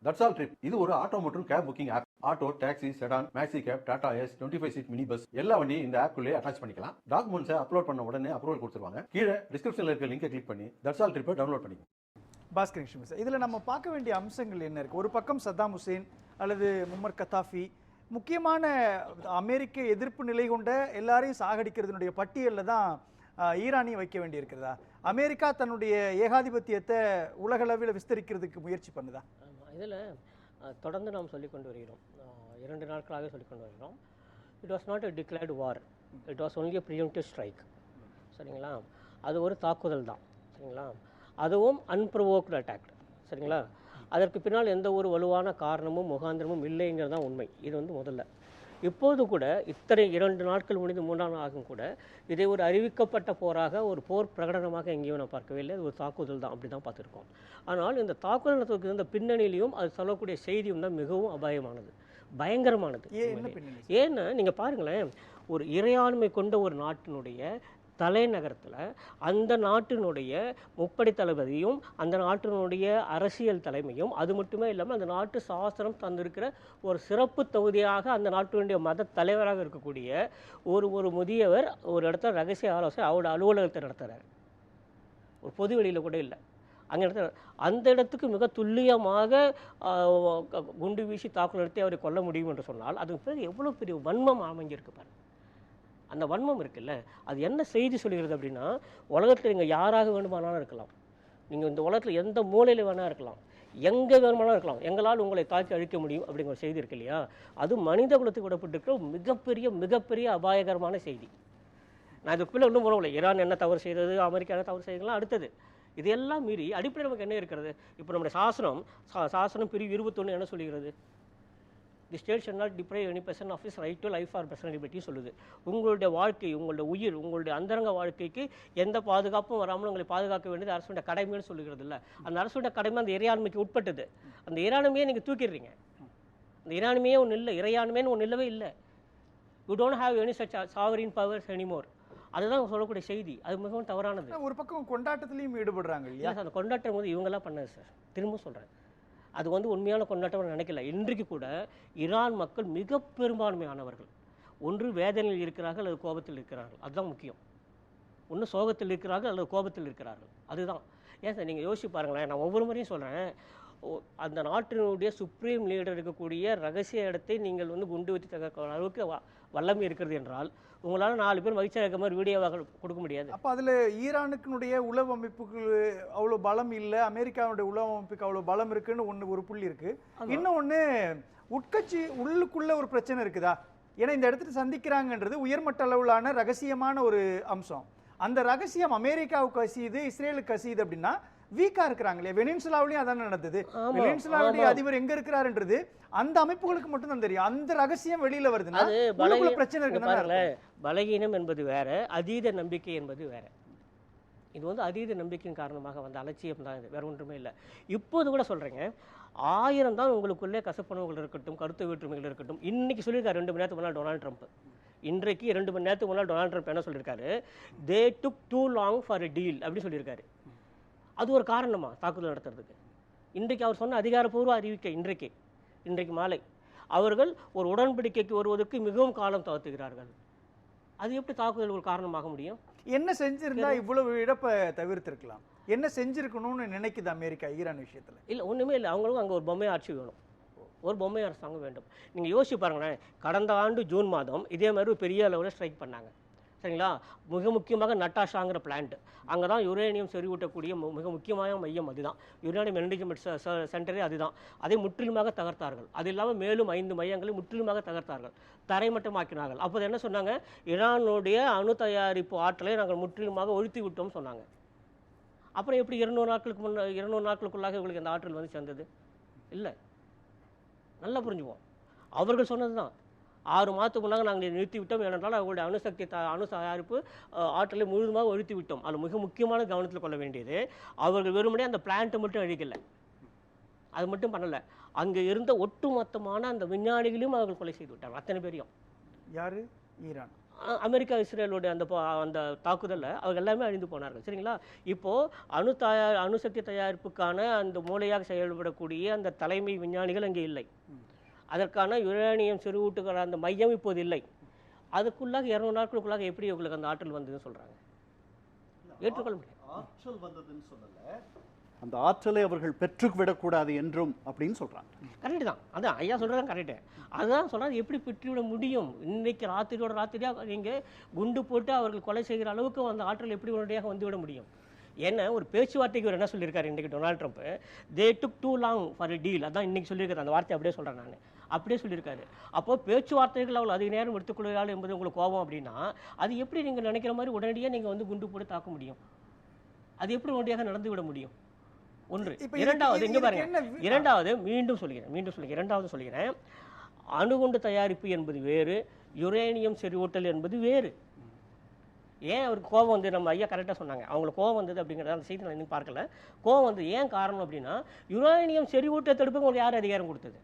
That's all trip இது ஒரு auto மற்றும் cab booking app. Auto, taxi, sedan, maxi cab, Tata ace, 25 seat mini bus எல்லா வண்டியும் இந்த ஆப்குள்ளே அட்டாச் பண்ணிக்கலாம். டாக்குமெண்ட்ஸை அப்லோட் பண்ண உடனே அப்ரூவல் கொடுத்துருவாங்க. கீழே டிஸ்கிரிப்ஷன்ல இருக்க லிங்கை கிளிக் பண்ணி தட்ஸ் ஆல் ட்ரிப்பை டவுன்லோட் பண்ணிக்கலாம். பாஸ்கர் நிஷம் சார், இதில் நம்ம பார்க்க வேண்டிய அம்சங்கள் என்ன இருக்குது? ஒரு பக்கம் சத்தாம் ஹுசேன் அல்லது மும்மர் கத்தாஃபி, முக்கியமான அமெரிக்க எதிர்ப்பு நிலை கொண்ட எல்லாரையும் சாகடிக்கிறதுனுடைய பட்டியலில் தான் ஈரானையும் வைக்க வேண்டி இருக்கிறதா? அமெரிக்கா தன்னுடைய ஏகாதிபத்தியத்தை உலகளவில் விஸ்தரிக்கிறதுக்கு முயற்சி பண்ணுதா? இதில் தொடர்ந்து நாம் சொல்லிக்கொண்டு வருகிறோம், 2 நாட்களாக சொல்லிக்கொண்டு வருகிறோம். It was not a declared war, it was only preventive strike. சரிங்களா? அது ஒரு தாக்குதல் தான். சரிங்களா? அதுவும் அன்ப்ரொவோக்டு அட்டாக். சரிங்களா? அதற்கு பின்னால் எந்த ஒரு வலுவான காரணமும் முகாந்திரமும் இல்லைங்கிறது தான் உண்மை. இது முதல்ல. இப்போது கூட இத்தனை 2 நாட்கள் முடிந்து 3ஆம் நாள் ஆகும் கூட இதை ஒரு அறிவிக்கப்பட்ட போராக, ஒரு போர் பிரகடனமாக எங்கேயும் நான் பார்க்கவே இல்லை. அது ஒரு தாக்குதல் தான், அப்படி தான் பார்த்துருக்கோம். ஆனால் இந்த தாக்குதல் நடத்துவதற்கு இருந்த பின்னணியிலையும் அது சொல்லக்கூடிய செய்தியும் தான் மிகவும் அபாயமானது, பயங்கரமானது. ஏன்னா நீங்கள் பாருங்களேன், ஒரு இறையாண்மை கொண்ட ஒரு நாட்டினுடைய தலைநகரத்தில் அந்த நாட்டினுடைய முப்படை தளபதியும் அந்த நாட்டினுடைய அரசியல் தலைமையும், அது மட்டுமே இல்லாமல் அந்த நாட்டு சாஸ்திரம் தந்திருக்கிற ஒரு சிறப்பு தொகுதியாக அந்த நாட்டினுடைய மத தலைவராக இருக்கக்கூடிய ஒரு முதியவர் ஒரு இடத்துல ரகசிய ஆலோசனை அவரோட அலுவலகத்தை நடத்துகிறார். ஒரு பொது வெளியில் கூட இல்லை. அங்கே இடத்துல அந்த இடத்துக்கு மிக துல்லியமாக குண்டு வீசி தாக்குதல் நடத்தி அவரை கொல்ல முடியும் என்று சொன்னால் அதுக்கு பிறகு எவ்வளோ பெரிய வன்மம் அமைஞ்சிருக்கு பாருங்க. அந்த வன்மம் இருக்குல்ல, அது என்ன செய்தி சொல்கிறது அப்படின்னா, உலகத்தில் நீங்கள் யாராக வேண்டுமானாலும் இருக்கலாம், நீங்கள் இந்த உலகத்தில் எந்த மூலையில் வேணால் இருக்கலாம், எங்கே வேணுமானாலும் இருக்கலாம், எங்களால் உங்களை தாக்கி அழிக்க முடியும் அப்படிங்கிற ஒரு செய்தி இருக்கு இல்லையா? அது மனித குலத்துக்கு விடப்பட்டிருக்கிற மிகப்பெரிய அபாயகரமான செய்தி. நான் இதுக்குள்ளே ஒன்றும் போகல, ஈரான் என்ன தவறு செய்கிறது, அமெரிக்கா என்ன தவறு செய்யலாம் அடுத்தது. இதையெல்லாம் மீறி அடிப்படையில் நமக்கு என்ன இருக்கிறது? இப்போ நம்முடைய சாசனம் பிரிவு 21 என்ன சொல்லுகிறது? The state shall not deprive any person of his right to life or personal liberty சொல்லுது. உங்களுடைய வாழ்க்கை, உங்களுடைய உயிர், உங்களுடைய அந்தரங்க வாழ்க்கைக்கு எந்த பாதுகாப்பும் வராமல் உங்களை பாதுகாக்க வேண்டியது அரசுடைய கடமைன்னு சொல்லுகிறது இல்லை. அந்த அரசுடைய கடமை அந்த இறையாண்மைக்கு உட்பட்டது. அந்த இறையாண்மையை நீங்கள் தூக்கிடுறீங்க. அந்த இறையாண்மையே ஒன்று இல்லை, இறையாண்மைன்னு ஒன்று இல்லவே இல்லை. You don't have any such sovereign powers anymore. அதுதான் சொல்லக்கூடிய செய்தி. அது மிகவும் தவறானது. ஒரு பக்கம் கொண்டாட்டத்திலையும் ஈடுபடுறாங்க இல்லையா? அந்த கொண்டாட்டம் இவங்கெல்லாம் பண்ணது சார். திரும்ப சொல்கிறேன், அது உண்மையான கொண்டாட்டம் நினைக்கல. இன்றைக்கு கூட ஈரான் மக்கள் மிக பெரும்பான்மையானவர்கள் ஒன்று வேதனையில் இருக்கிறார்கள் அல்லது கோபத்தில் இருக்கிறார்கள். அதுதான் முக்கியம். ஒன்று சோகத்தில் இருக்கிறார்கள் அல்லது கோபத்தில் இருக்கிறார்கள். அதுதான். ஏன் சார் நீங்கள் யோசிச்சு பாருங்களேன், நான் ஒவ்வொரு முறையும் சொல்கிறேன், அந்த நாட்டினுடைய சுப்ரீம் லீடர் இருக்கக்கூடிய ரகசிய இடத்தை நீங்கள் குண்டு வச்சு தகர்க்கிற அளவுக்கு வல்லமை இருக்கிறது என்றால் உங்களால் 4 பேர் மகிழ்ச்சியாக இருக்க மாதிரி வீடியோவாக கொடுக்க முடியாது. அப்போ அதில் ஈரானுக்குனுடைய உளவு அமைப்புக்கு அவ்வளோ பலம் இல்லை, அமெரிக்காவுடைய உளவு அமைப்புக்கு அவ்வளோ பலம் இருக்குன்னு ஒரு புள்ளி இருக்கு. இன்னொன்று உட்கட்சி உள்ளுக்குள்ள ஒரு பிரச்சனை இருக்குதா? ஏன்னா இந்த இடத்துல சந்திக்கிறாங்கன்றது உயர்மட்ட அளவிலான ரகசியமான ஒரு அம்சம். அந்த ரகசியம் அமெரிக்காவுக்கு கசியுது, இஸ்ரேலுக்கு கசியுது அப்படின்னா வீக்கா இருக்கிறாங்களே. வெனின்சுலாவிலையும் அதான் நடந்தது. வெனின்சுலாவுடைய அதிபர் எங்க இருக்கிறாருன்றது அந்த அமைப்புகளுக்கு மட்டும் தான் தெரியும். அந்த ரகசியம் வெளியில வருதுன்னா பிரச்சனை இருக்கு. பலகீனம் என்பது வேற, அதீத நம்பிக்கை என்பது வேற. இது அதீத நம்பிக்கையின் காரணமாக வந்த அலட்சியம் தான். இது வேற ஒன்றுமே இல்லை. இப்போது கூட சொல்றேங்க, 1000 தான் உங்களுக்குள்ளே கசப்பணங்கள் இருக்கட்டும், கருத்து வேற்றுமைகள் இருக்கட்டும். இன்னைக்கு சொல்லியிருக்காரு 2 மணி நேரத்துக்கு முன்னாடி டொனால்ட் ட்ரம்ப். இன்றைக்கு 2 மணி நேரத்துக்கு முன்னாடி டொனால்ட் ட்ரம்ப் என்ன சொல்லியிருக்காரு? They took too long for a deal அப்படி சொல்லியிருக்காரு. அது ஒரு காரணமா தாக்குதல் நடத்துறதுக்கு? இன்றைக்கு அவர் சொன்ன அதிகாரப்பூர்வ அறிவிக்கை இன்றைக்கு மாலை அவர்கள் ஒரு உடன்படிக்கைக்கு வருவதற்கு மிகவும் காலம் தவிர்த்துகிறார்கள். அது எப்படி தாக்குதல் ஒரு காரணமாக முடியும்? என்ன செஞ்சிருந்தா இவ்வளவு இழப்பை தவிர்த்திருக்கலாம்? என்ன செஞ்சிருக்கணும்னு நினைக்குது அமெரிக்கா ஈரான் விஷயத்துல? இல்லை, ஒன்றுமே இல்லை. அவங்களுக்கும் அங்கே ஒரு பொம்மை ஆட்சி வேணும், ஒரு பொம்மை அரசாங்கம் வேண்டும். நீங்கள் யோசிச்சு பாருங்களேன், கடந்த ஆண்டு ஜூன் மாதம் இதே மாதிரி ஒரு பெரிய அளவில் ஸ்ட்ரைக் பண்ணாங்க. சரிங்களா? மிக முக்கியமாக நட்டாஷாங்கிற பிளான்ட், அங்கே தான் யுரேனியம் செறிவூட்டக்கூடிய மிக முக்கியமான மையம் அதுதான். யுரேனியம் என்ரிச்மெண்ட் சென்டரே அதுதான். அதை முற்றிலுமாக தகர்த்தார்கள். அது இல்லாமல் மேலும் 5 மையங்களை முற்றிலுமாக தகர்த்தார்கள், தரைமட்டமாக்கினார்கள். அப்போது என்ன சொன்னாங்க? ஈரானுடைய அணு தயாரிப்பு ஆற்றலை நாங்கள் முற்றிலுமாக ஒழித்து விட்டோம் சொன்னாங்க. அப்புறம் எப்படி 200 நாட்களுக்குள்ளாக இவங்களுக்கு இந்த ஆற்றல் சேர்ந்தது? இல்லை, நல்லா புரிஞ்சுவோம். அவர்கள் சொன்னது தான். 6 மாதத்துக்கு முன்னாக நாங்கள் நிறுத்தி விட்டோம், ஏனென்றால் அவர்களுடைய அணு தயாரிப்பு ஆற்றலை முழுவதுமாக ஒழித்து விட்டோம். அது மிக முக்கியமான கவனத்தில் கொள்ள வேண்டியது. அவர்கள் வெறுமனே அந்த பிளான்ட்டை மட்டும் அழிக்கலை, அது மட்டும் பண்ணலை, அங்கே இருந்த ஒட்டுமொத்தமான அந்த விஞ்ஞானிகளையும் அவர்கள் கொலை செய்து விட்டாங்க, அத்தனை பேரையும். யாரு? ஈரான். அமெரிக்கா இஸ்ரேலுடைய அந்த தாக்குதலில் அவங்க எல்லாமே அழிந்து போனார்கள். சரிங்களா? இப்போது அணுசக்தி தயாரிப்புக்கான அந்த மூளையாக செயல்படக்கூடிய அந்த தலைமை விஞ்ஞானிகள் அங்கே இல்லை. அதற்கான யுரேனியம் செறிவூட்டுகிற அந்த மையம் இப்போது இல்லை. அதுக்குள்ளாக 200 நாட்களுக்குள்ளாக எப்படி உங்களுக்கு அந்த ஆற்றல் வந்ததுன்னு சொல்கிறாங்க? ஏற்றுக்கொள்ள முடியாது. ஆற்றல் வந்ததுன்னு சொல்லல, அந்த ஆற்றலை அவர்கள் பெற்றுவிடக்கூடாது என்றும் அப்படின்னு சொல்றாங்க. கரெக்டு தான். அதான் ஐயா சொல்கிறதான் கரெக்டு. அதுதான் சொல்கிறாங்க, எப்படி பெற்றுவிட முடியும்? இன்னைக்கு ராத்திரியாக நீங்கள் குண்டு போட்டு அவர்கள் கொலை செய்கிற அளவுக்கு அந்த ஆற்றல் எப்படி உடனடியாக வந்துவிட முடியும்? ஏன்னா ஒரு பேச்சுவார்த்தைக்கு ஒரு என்ன சொல்லியிருக்காரு இன்றைக்கி Donald Trump, they took too long for a deal. அதான் இன்றைக்கி சொல்லியிருக்காரு. அந்த வார்த்தை அப்படியே சொல்கிறேன் நான், அப்படியே சொல்லியிருக்காரு. அப்போது பேச்சுவார்த்தைகள் அவள் அதிக நேரம் எடுத்துக்கொள்கிறாள் என்பது உங்களுக்கு கோபம் அப்படின்னா, அது எப்படி நீங்கள் நினைக்கிற மாதிரி உடனடியாக நீங்கள் வந்து குண்டு போட்டு தாக்க முடியும்? அது எப்படி உடனடியாக நடந்து விட முடியும்? ஒன்று. இரண்டாவது, இங்கே பாருங்க, இரண்டாவது மீண்டும் சொல்கிறேன், இரண்டாவது சொல்கிறேன், அணுகுண்டு தயாரிப்பு என்பது வேறு, யுரேனியம் செறிவூட்டல் என்பது வேறு. ஏன் அவருக்கு கோபம் வந்து, நம்ம ஐயா கரெக்டாக சொன்னாங்க, அவங்களுக்கு கோபம் வந்தது அப்படிங்கிறத அந்த செய்தி நான் இன்னும் பார்க்கல. கோபம் வந்து ஏன் காரணம் அப்படின்னா, யுரேனியம் செறிவூட்ட தடுப்புக்கு உங்களுக்கு யார் அதிகாரம் கொடுத்தது?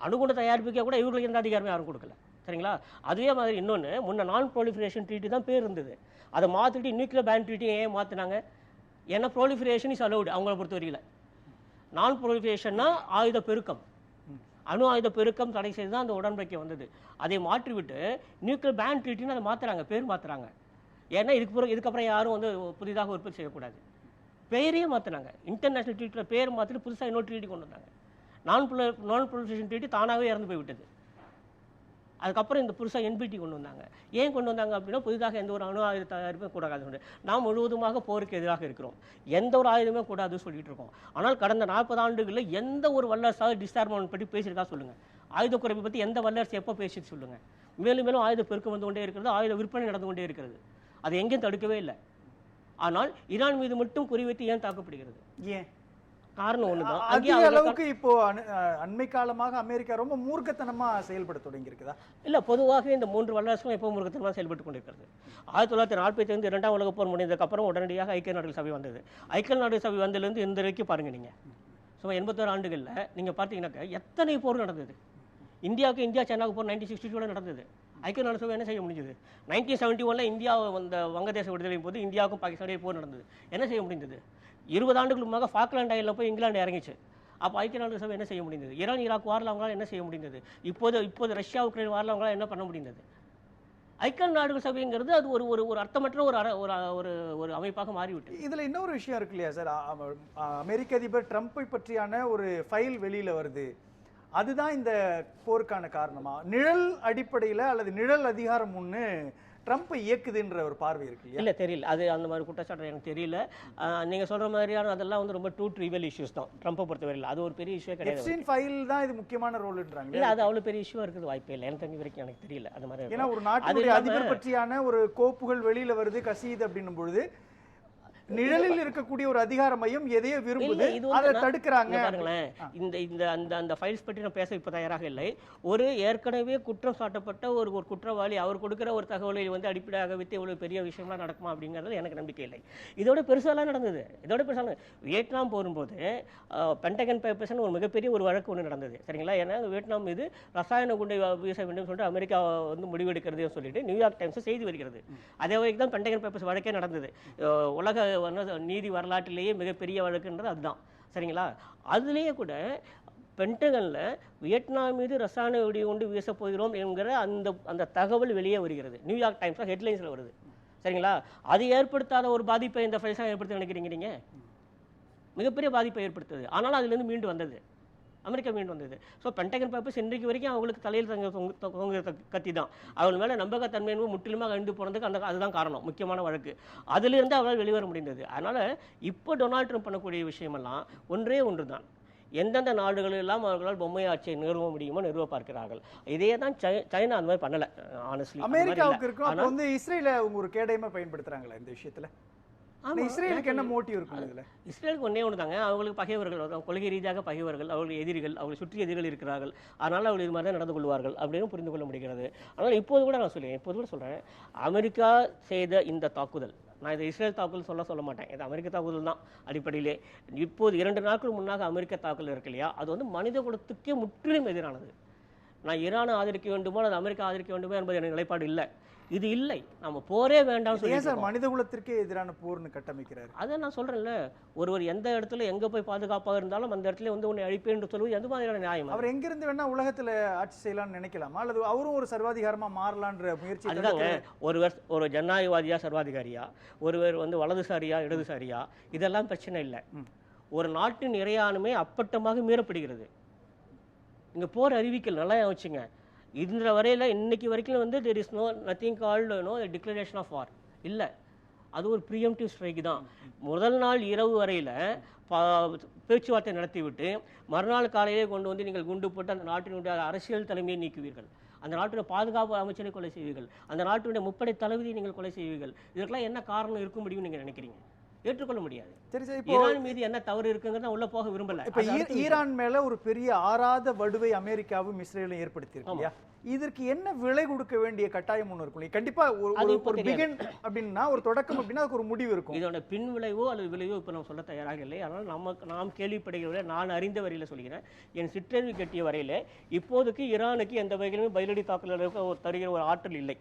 அணுகுண்டு தயாரிப்புக்கே கூட இவர்களுக்கு எந்த அதிகாரமே யாரும் கொடுக்கல. சரிங்களா? அதே மாதிரி இன்னொன்று, முன்ன நான் ப்ரோலிஃபரேஷன் ட்ரீட்டி தான் பேர் இருந்தது. அதை மாற்றிட்டு நியூக்ளியர் பேன் ட்ரீட்டி ஏன் மாற்றினாங்க? ஏன்னா ப்ரோலிஃபரேஷன் இஸ் அலவுடு. அவங்கள பொறுத்த வரையில் நான் ப்ரோலிஃபரேஷன்னா ஆயுத பெருக்கம், அணு ஆயுத பெருக்கம் தடை செய்து தான் அந்த உடன்படிக்கை வந்தது. அதை மாற்றிவிட்டு நியூக்ளியர் பேன் ட்ரீட்டின்னு அதை மாற்றுறாங்க, பேர் மாற்றுறாங்க. ஏன்னா இதுக்கப்புறம் யாரும் வந்து புதிதாக உற்பத்தி செய்யக்கூடாது. பெயரையே மாற்றினாங்க. இன்டர்நேஷனல் ட்ரீட்டில் பேர் மாற்றிட்டு புதுசாக இன்னொரு ட்ரீட்டி கொண்டு வந்தாங்க. நான் ப்ரோலிஃபரேஷன் ட்ரீட்டி தானாகவே இறந்து போய்விட்டது. அதுக்கப்புறம் இந்த புதுசாக என்பிடி கொண்டு வந்தாங்க. ஏன் கொண்டு வந்தாங்க அப்படின்னா, புதிதாக எந்த ஒரு அணு ஆயுத தயாரிப்பும் கூடாது. நாம் முழுவதுமாக போருக்கு எதிராக இருக்கிறோம், எந்த ஒரு ஆயுதமே கூடாதுன்னு சொல்லிட்டு இருக்கோம். ஆனால் கடந்த 40 ஆண்டுகளில் எந்த ஒரு வல்லரசாக டிஸ்ஆர்மெண்ட் பற்றி பேசியிருக்கா சொல்லுங்கள்? ஆயுத குறைப்பை பற்றி எந்த வல்லரசு எப்போ பேசிட்டு சொல்லுங்கள்? மேலும் மேலும் ஆயுத பெருக்கம் வந்து கொண்டே இருக்கிறது, ஆயுத விற்பனை நடந்து கொண்டே இருக்கிறது. அதை எங்கேயும் தடுக்கவே இல்லை. ஆனால் ஈரான் மீது மட்டும் குறிவைத்து ஏன் தாக்கப்படுகிறது? ஏன்? காரணம் ஒண்ணுதான். அதிக அளவுக்கு இப்போ அண்மை காலமாக அமெரிக்கா ரொம்ப மூர்க்கத்தனமா செயல்பட தொடங்கி இருக்குதா? இல்ல, பொதுவாக இந்த 3 வல்லரசும் எப்போ மூர்க்கத்தனமா செயல்பட்டு கொண்டிருக்கிறது. 1945 2ஆம் உலகப் போர் முடிந்ததுக்கு அப்புறம் உடனடியாக ஐக்கிய நாடுகள் சபை வந்தது. ஐக்கிய நாடுகள் சபை வந்ததுலேருந்து இந்த வரைக்கும் பாருங்க, நீங்க சும்மா 81 ஆண்டுகளில் நீங்க பார்த்தீங்கன்னாக்க எத்தனை போர் நடந்தது. இந்தியா சைனாவுக்கு போர் 1962 நடந்தது. ஐக்கிய நாடு சபை என்ன செய்ய முடிஞ்சது? 1971 இந்தியா அந்த வங்கதேச விடுதலையும் போது இந்தியாவுக்கும் பாகிஸ்தானுக்கும் போர் நடந்தது. என்ன செய்ய முடிந்தது? 20 ஆண்டுகளுக்கு முன்னாக ஃபாக்லாண்ட் ஐலண்டில் போய் இங்கிலாந்து இறங்கிச்சு. அப்போ ஐக்கிய நாடு சபை என்ன செய்ய முடிந்தது? ஈரான் ஈராக் வாரில் அவங்களால என்ன செய்ய முடிந்தது? இப்போது ரஷ்யா உக்ரைன் வாரில் அவங்களால என்ன பண்ண முடிந்தது? ஐக்கிய நாடுகள் சபைங்கிறது அது ஒரு ஒரு அர்த்தமற்ற ஒரு அமைப்பாக மாறிவிட்டது. இதில் இன்னொரு விஷயம் இருக்கு இல்லையா சார்? அமெரிக்க அதிபர் ட்ரம்ப்பை பற்றியான ஒரு ஃபைல் வெளியில் வருது. அதுதான் இந்த போருக்கான காரணமா? நிழல் அடிப்படையில் அல்லது நிழல் அதிகாரம் ஒன்று ட்ரம்ப் இயக்குதுன்ற ஒரு பார்வை இருக்கு இல்ல? தெரியல, அது அந்த மாதிரி குற்றச்சாட்டு எனக்கு தெரியல. நீங்க சொல்ற மாதிரியான அதெல்லாம் வந்து ரொம்ப டூ ட்ரிவியல் இஷ்யூஸ் தான் ட்ரம்ப்பை பொறுத்தவரையில். அது ஒரு பெரிய இஷ்யூ கிடையாது. எப்ஸ்டீன் ஃபைல் தான் இது முக்கியமான ரோல்ன்றாங்க. இல்ல, அது அவ்வளவு பெரிய இஷ்யூ இருக்குது வாய்ப்பே இல்லை. எனக்கு தெரிஞ்ச வரைக்கும் எனக்கு தெரியல அந்த மாதிரி. ஏன்னா ஒரு நாட்டுடைய அதிபர் பற்றியான ஒரு கோப்புகள் வெளியில வருது, கசியுது அப்படின்னும் பொழுது நிழலில் இருக்கக்கூடிய ஒரு அதிகார மையம் எதையோ விரும்புது, அதை தடுக்கிறாங்க. பாருங்களேன், அந்த ஃபைல்ஸ் பற்றி நான் பேச இப்போ தயாராக இல்லை. ஒரு ஏற்கனவே குற்றம் சாட்டப்பட்ட ஒரு குற்றவாளி அவர் கொடுக்குற ஒரு தகவலை வந்து அடிப்படையாக வைத்து இவ்வளவு பெரிய விஷயம்லாம் நடக்குமா அப்படிங்கிறது எனக்கு நம்பிக்கை இல்லை. இதோட பெருசாலாம் நடந்தது. வியட்நாம் போகும்போது பென்டகன் பேப்பர்ஸ்னு ஒரு மிகப்பெரிய ஒரு வழக்கு ஒன்று நடந்தது. சரிங்களா? ஏன்னா வியட்நாம் மீது ரசாயன குண்டை வீச வேண்டும் சொல்லிட்டு அமெரிக்கா வந்து முடிவெடுக்கிறது சொல்லிட்டு நியூயார்க் டைம்ஸ் செய்தி வருகிறது. அதே வரைக்கும் தான் பென்டகன் பேப்பர்ஸ் வழக்கே நடந்தது. உலக நீதி வரலாற்றிலேயே மிகப்பெரிய வழக்குன்றது அதுதான். சரிங்களா? அதுலேயே கூட பென்டகனில் வியட்நாம் மீது ரசாயன வெடி கொண்டு வீச போகிறோம் என்கிற அந்த தகவல் வெளியே வருகிறது. நியூயார்க் டைம்ஸில் ஹெட்லைன்ஸில் வருது. சரிங்களா? அது ஏற்படுத்தாத ஒரு பாதிப்பை இந்த ஃபைல்ஸாக ஏற்படுத்த நினைக்கிறீங்க நீங்கள்? மிகப்பெரிய பாதிப்பை ஏற்படுத்துது. ஆனாலும் அதுலேருந்து மீண்டு வந்தது, அமெரிக்கா மீண்டு வந்தது. ஸோ பென்டகன் பேப்பர்ஸ் இன்றைக்கு வரைக்கும் அவங்களுக்கு தலையில் தொங்குற கத்தி தான். அவங்க மேலே நம்பகத்தன்மை முற்றிலுமாக அழிந்து போனதுக்கு அதுதான் காரணம், முக்கியமான வழக்கு. அதிலிருந்து அவரால் வெளிவர முடிந்தது. அதனால் இப்போ டொனால்ட் ட்ரம்ப் பண்ணக்கூடிய விஷயமெல்லாம் ஒன்றே ஒன்று தான். எந்தெந்த நாடுகளெல்லாம் அவர்களால் பொம்மை ஆட்சியை நிறுவ முடியுமோ நிறுவ பார்க்கிறார்கள். இதே தான் சைனா அந்த மாதிரி பண்ணலை. ஆனஸ்ட்லி அமெரிக்காவுக்கு இருக்கும். அப்போ வந்து இஸ்ரேலை ஒரு கேடயமா பயன்படுத்துறாங்களா இந்த விஷயத்தில்? இஸ்ரேலுக்கு என்ன மோட்டிவ் இருக்கும் இதுல? இஸ்ரேலுக்கு ஒன்னே ஒன்று தாங்க, அவங்களுக்கு பகைவர்கள், கொள்கை ரீதியாக பகைவர்கள், அவர்கள் எதிரிகள், அவர்கள் சுற்றி எதிரிகள் இருக்கிறார்கள். அதனால் அவர்கள் இது மாதிரி தான் நடந்து கொள்வார்கள் அப்படின்னு புரிந்து கொள்ள முடிகிறது. ஆனால் இப்போது கூட நான் சொல்கிறேன், அமெரிக்கா செய்த இந்த தாக்குதல், நான் இதை இஸ்ரேல் தாக்குதல் சொல்ல மாட்டேன், இது அமெரிக்க தாக்குதல் தான் அடிப்படையிலே. இப்போது 2 நாட்கள் முன்னாக அமெரிக்க தாக்குதல் இருக்கு இல்லையா, அது வந்து மனித குலத்துக்கே முற்றிலும் எதிரானது. நான் ஈரானை ஆதரிக்க வேண்டுமோ அல்லது அமெரிக்கா ஆதரிக்க வேண்டுமோ என்பது எனக்கு நிலைப்பாடு இல்லை. இது இல்லை, நம்ம போரே வேண்டாம் ஏன் சார் சொல்லி மனித குலத்திற்கே எதிரான போர்னு கட்டமைக்கிறாரு? அதை நான் சொல்றேன்ல, ஒருவர் எந்த இடத்துல எங்க போய் பாதுகாப்பாக இருந்தாலும் அந்த இடத்துல வந்து உன்னை அழிப்பேன் சொல்லுவது எந்த மாதிரியான நியாயம்? அவர் எங்கிருந்து வேணா உலகத்துல ஆட்சி செய்யலாம்னு நினைக்கலாமா, அல்லது அவரும் ஒரு சர்வாதிகாரமா மாறலான்ற முயற்சி? அதுதாங்க, ஒருவர் ஒரு ஜனநாயகவாதியா சர்வாதிகாரியா, ஒருவர் வந்து வலதுசாரியா இடதுசாரியா, இதெல்லாம் பிரச்சனை இல்லை. ஒரு நாட்டின் இறையாண்மை அப்பட்டமாக மீறப்படுகிறது. இங்க போர் அறிவிக்கல் நல்லா வச்சுங்க. இந்த வரையில இன்னைக்கு வரைக்கும் வந்து there is nothing called declaration of war இல்லை. அது ஒரு ப்ரீஎம்டிவ் ஸ்ட்ரைக் தான். முதல் நாள் இரவு வரையில பேச்சுவார்த்தை நடத்திவிட்டு மறுநாள் காலையிலே கொண்டு வந்து நீங்கள் குண்டு போட்டு அந்த நாட்டினுடைய அரசியல் தலைமையை நீக்குவீர்கள், அந்த நாட்டுடைய பாதுகாப்பு அமைச்சரை கொலை செய்வீர்கள், அந்த நாட்டினுடைய முப்படை தளபதியை நீங்கள் கொலை செய்வீர்கள். இதற்கெல்லாம் என்ன காரணம் இருக்க முடியும்னு நீங்க நினைக்கிறீங்க? ஏற்றுக்கொள்ள முடியாது. ஈரான் மீது என்ன தவறு இருக்குங்கிறத உள்ள போக விரும்பல. இப்ப ஈரான் மேல ஒரு பெரிய ஆறாத வடுவை அமெரிக்காவும் இஸ்ரேலும் ஏற்படுத்தி இருக்கு. இதற்கு என்ன விலை கொடுக்க வேண்டிய கட்டாயம் ஒன்று இருக்கும் கண்டிப்பா. ஒரு பிகின் அப்படின்னா, ஒரு தொடக்கம் அப்படின்னா அதுக்கு ஒரு முடிவு இருக்கும். இதோட பின் விளைவோ அல்லது விளைவோ இப்ப நம்ம சொல்ல தயாராக இல்லை. ஆனால் நாம் கேள்விப்படுகிற, நான் அறிந்த வரையில சொல்கிறேன், என் சிற்றறிவு கட்டிய வரையில இப்போதைக்கு ஈரானுக்கு எந்த வகையிலுமே பதிலடி தாக்குதலுக்கு தருகிற ஒரு ஆற்றல் இல்லை.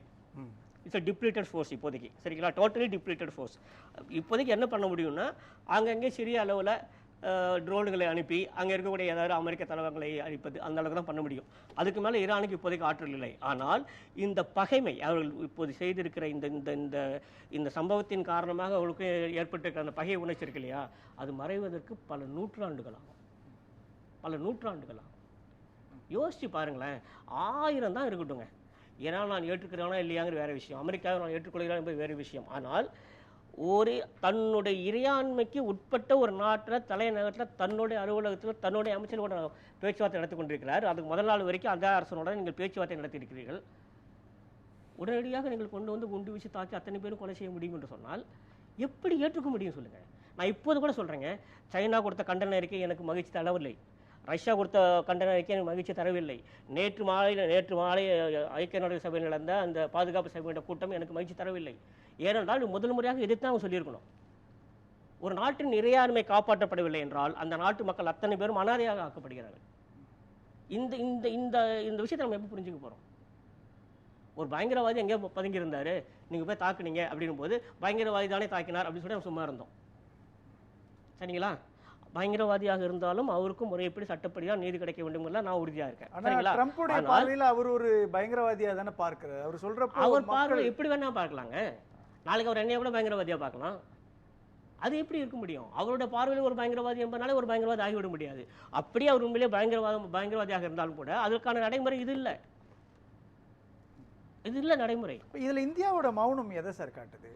இட்ஸ் அ டிப்ளீட்டட் ஃபோர்ஸ் இப்போதைக்கு, சரிங்களா? Totally depleted force. இப்போதைக்கு என்ன பண்ண முடியும்னா, அங்கங்கே சிறிய அளவில் ட்ரோன்களை அனுப்பி அங்கே இருக்கக்கூடிய ஏதாவது அமெரிக்க தளவங்களை அழிப்பது, அந்த அளவுக்கு தான் பண்ண முடியும். அதுக்கு மேலே ஈரானுக்கு இப்போதைக்கு ஆற்றல் இல்லை. ஆனால் இந்த பகைமை அவர்கள் இப்போது செய்திருக்கிற இந்த இந்த இந்த சம்பவத்தின் காரணமாக அவர்களுக்கு ஏற்பட்டிருக்கிற அந்த பகை உணர்ச்சி இருக்கு இல்லையா, அது மறைவதற்கு பல நூற்றாண்டுகளாகும். யோசிச்சு பாருங்களேன். 1000 தான் இருக்கட்டுங்க. ஏன்னா நான் ஏற்றுக்கிறேனா இல்லையாங்கிற வேற விஷயம், அமெரிக்காவை நான் ஏற்றுக்கொள்கிறேன் என்பது வேறு விஷயம். ஆனால் ஒரு தன்னுடைய இறையாண்மைக்கு உட்பட்ட ஒரு நாட்டில் தலைநகரத்தில் தன்னுடைய அலுவலகத்தில் தன்னுடைய அமைச்சரோட பேச்சுவார்த்தை நடத்தி கொண்டிருக்கிறார். அதுக்கு முதல் நாள் வரைக்கும் அந்த அரசனோட நீங்கள் பேச்சுவார்த்தை நடத்தியிருக்கிறீர்கள். உடனடியாக நீங்கள் கொண்டு வந்து குண்டு வீசி தாக்கி அத்தனை பேரும் கொலை செய்ய முடியும் என்று சொன்னால் எப்படி ஏற்றுக்க முடியும் சொல்லுங்கள்? நான் இப்போது கூட சொல்கிறேங்க, சைனா கொடுத்த கண்டன அறிக்கை எனக்கு மகிழ்ச்சி தரவில்லை, ரஷ்யா கொடுத்த கண்டன அறிக்கை எனக்கு மகிழ்ச்சி தரவில்லை, நேற்று மாலை ஐக்கிய நாடுகள் சபையில் நடந்த அந்த பாதுகாப்பு சபையோட கூட்டம் எனக்கு மகிழ்ச்சி தரவில்லை. ஏனென்றால் முதல் முறையாக எதிர்த்து அவங்க சொல்லியிருக்கணும். ஒரு நாட்டின் இறையாண்மை காப்பாற்றப்படவில்லை என்றால் அந்த நாட்டு மக்கள் அத்தனை பேரும் அனாதையாக ஆக்கப்படுகிறார்கள். இந்த இந்த இந்த இந்த விஷயத்தை நம்ம எப்போ புரிஞ்சுக்க போகிறோம்? ஒரு பயங்கரவாதி எங்கேயோ பதுங்கி இருந்தாரு, நீங்கள் போய் தாக்குனீங்க அப்படின்னும் போது பயங்கரவாதி தானே தாக்கினார் அப்படின்னு சொல்லி நம்ம சும்மா இருந்தோம், சரிங்களா? பயங்கரவாதியாக இருந்தாலும் அவருக்கும் முறைப்படி சட்டப்படிதான் நீதி கிடைக்க வேண்டும் நான் உறுதியா இருக்கேன். ட்ரம்புடைய பார்வையில் அவர் ஒரு பயங்கரவாதியா தானே பார்க்கிறார். அவர் சொல்றப்ப அவர் பார்வை எப்படி வேணா பார்க்கலாங்க. நாளைக்கு அவர் என்னைய கூட பயங்கரவாதியா பார்க்கலாம். அது எப்படி இருக்க முடியும்? அவருடைய பார்வையில் ஒரு பயங்கரவாதி என்பதனால ஒரு பயங்கரவாதி ஆகிவிட முடியாது. அப்படியே அவர் உண்மையிலே பயங்கரவாதியாக இருந்தாலும் கூட அதற்கான நடைமுறை இது இல்லை. இது இல்லை நடைமுறை. இதுல இந்தியாவோட மௌனம் எதை சார் காட்டுது?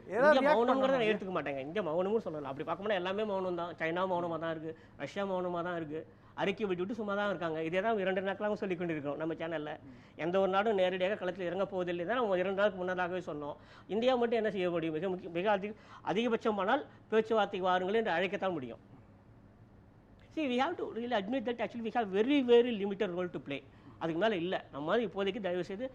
மௌனம்ங்கிறத நான் எடுத்துக்க மாட்டேங்க. இந்தியா மௌனமும் சொல்லலாம். அப்படி பார்க்கணும்னா எல்லாமே மௌனம் தான். சைனா மௌனமாக தான் இருக்கு, ரஷ்யா மௌனமாக தான் இருக்கு, அறிக்கை விட்டுவிட்டு சும்மா தான் இருக்காங்க. இதே தான் 2 நாட்களாக சொல்லி கொண்டிருக்கிறோம் நம்ம சேனல்ல. எந்த ஒரு நாடும் நேரடியாக களத்தில் இறங்க போவதில்லை தான் நம்ம 2 நாளுக்கு முன்னதாகவே சொன்னோம். இந்தியா மட்டும் என்ன செய்ய முடியும்? மிக அதிகபட்சமானால் பேச்சுவார்த்தைக்கு வாருங்கள் என்று அழைக்கத்தான் முடியும். See, we have to really admit that actually we have very limited role to play. அதுக்கு மேலே இல்லை. நம்ம இப்போதைக்கு தயவுசெய்து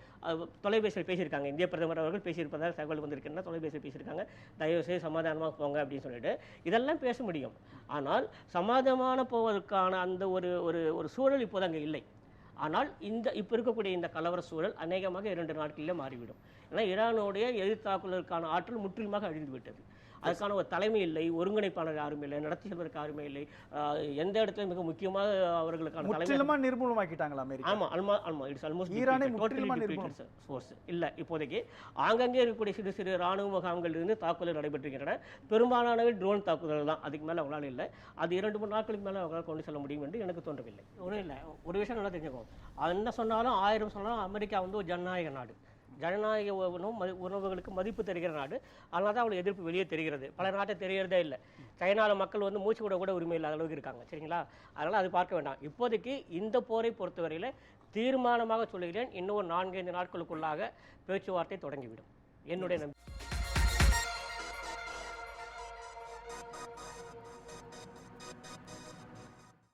தொலைபேசியில் பேசியிருக்காங்க, இந்திய பிரதமர் அவர்கள் பேசியிருப்பதாக தகவல் வந்திருக்குன்னா தொலைபேசியில் பேசியிருக்காங்க, தயவுசெய்து சமாதானமாக போங்க அப்படின்னு சொல்லிட்டு இதெல்லாம் பேச முடியும். ஆனால் சமாதானமான போவதற்கான அந்த ஒரு சூழல் இப்போது அங்கே இல்லை. ஆனால் இப்போ இருக்கக்கூடிய இந்த கலவர சூழல் அநேகமாக 2 நாட்களிலே மாறிவிடும். ஏன்னா ஈரானுடைய எதிர்த்தாக்குதலுக்கான ஆற்றல் முற்றிலுமாக அழிந்து விட்டது. அதுக்கான ஒரு தலைமை இல்லை, ஒருங்கிணைப்பாளர் யாரும் இல்லை, நடத்தி செல்வதற்கு யாருமே இல்லை. எந்த இடத்துல மிக முக்கியமாக அவர்களுக்கான தலைமை நிர்மூலமாக்கிட்டாங்களா அமெரிக்கா? ஆமா இட்ஸ் ஆல்மோஸ்ட் சோர்ஸ் இல்லை. இப்போதைக்கு ஆங்கங்கே இருக்கக்கூடிய சிறு ராணுவ முகாம்கள் இருந்து தாக்குதல் நடைபெற்றிருக்கின்றன. பெரும்பாலானவை ட்ரோன் தாக்குதல் தான். அதுக்கு மேலே அவங்களால இல்லை. அது 2-3 நாட்களுக்கு மேலே அவங்களால் கொண்டு செல்ல முடியும் என்று எனக்கு தோன்றவில்லை. ஒன்றும் இல்லை. ஒரு விஷயம் நல்லா தெரிஞ்சுக்கோ, என்ன சொன்னாலும் 1000 சொன்னாலும் அமெரிக்கா வந்து ஒரு ஜனநாயக நாடு, ஜனநாயக உணவுகளுக்கு மதிப்பு தெரிகிற நாடு. அதனால தான் அவங்களுக்கு எதிர்ப்பு வெளியே தெரிகிறது. பல நாட்டை தெரியறதே இல்லை. சைனாவில் மக்கள் வந்து மூச்சு கூட உரிமை இல்லாத அளவுக்கு இருக்காங்க, சரிங்களா? அதனால் அது பார்க்க வேண்டாம். இப்போதைக்கு இந்த போரை பொறுத்தவரையில் தீர்மானமாக சொல்லுகிறேன், இன்னும் ஒரு 4-5 நாட்களுக்குள்ளாக பேச்சுவார்த்தை தொடங்கிவிடும் என்னுடைய நம்பிக்கை.